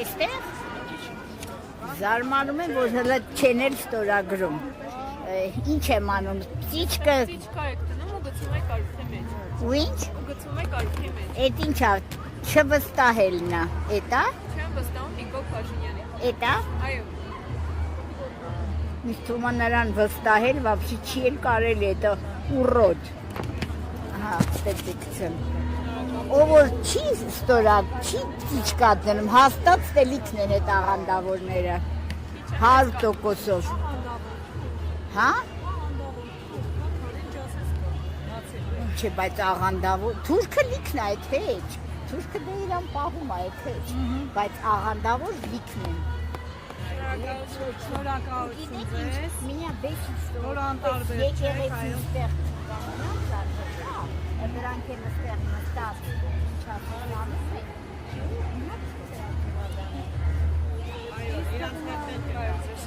Այստեղ զարմանում եմ, որ հələ չեն էլ ստորագրում։ Ինչ եմ անում, ծիճկը։ Ծիճկա եք դնում ու գցում եք արքի մեջ։ Ու ինչ։ Ու գցում եք արքի մեջ։ Էդ ինչա, չվստահելն է, էտա։ Չեմ վստահում Նիկոլ Փաշինյանի։ Էտա։ Այո։ Ինձ թվում է նրան վստահել, вообще չի էլ կարելի, это урод։ Ահա, ստեցիքցեմ։ Ով որ չի ստորակ, չի ծիճկա դնում, հաստատ ստելիքն են այդ աղանդավորները։ 100%-ով։ Հա? Չէ, բայց աղանդավոր, թուրքը լիքն է այդ հեչ, թուրքը դե իրան պահում է այդ հեչ, բայց աղանդավոր լիքն են։ Շնորհակալություն ձեզ։ Меня բեսիչ Որ անտարբեր չեք, այո։ Դրանք են ստեղ նստած, ինչա անում է։ Այո, իրանց հետ այո, ձեզ։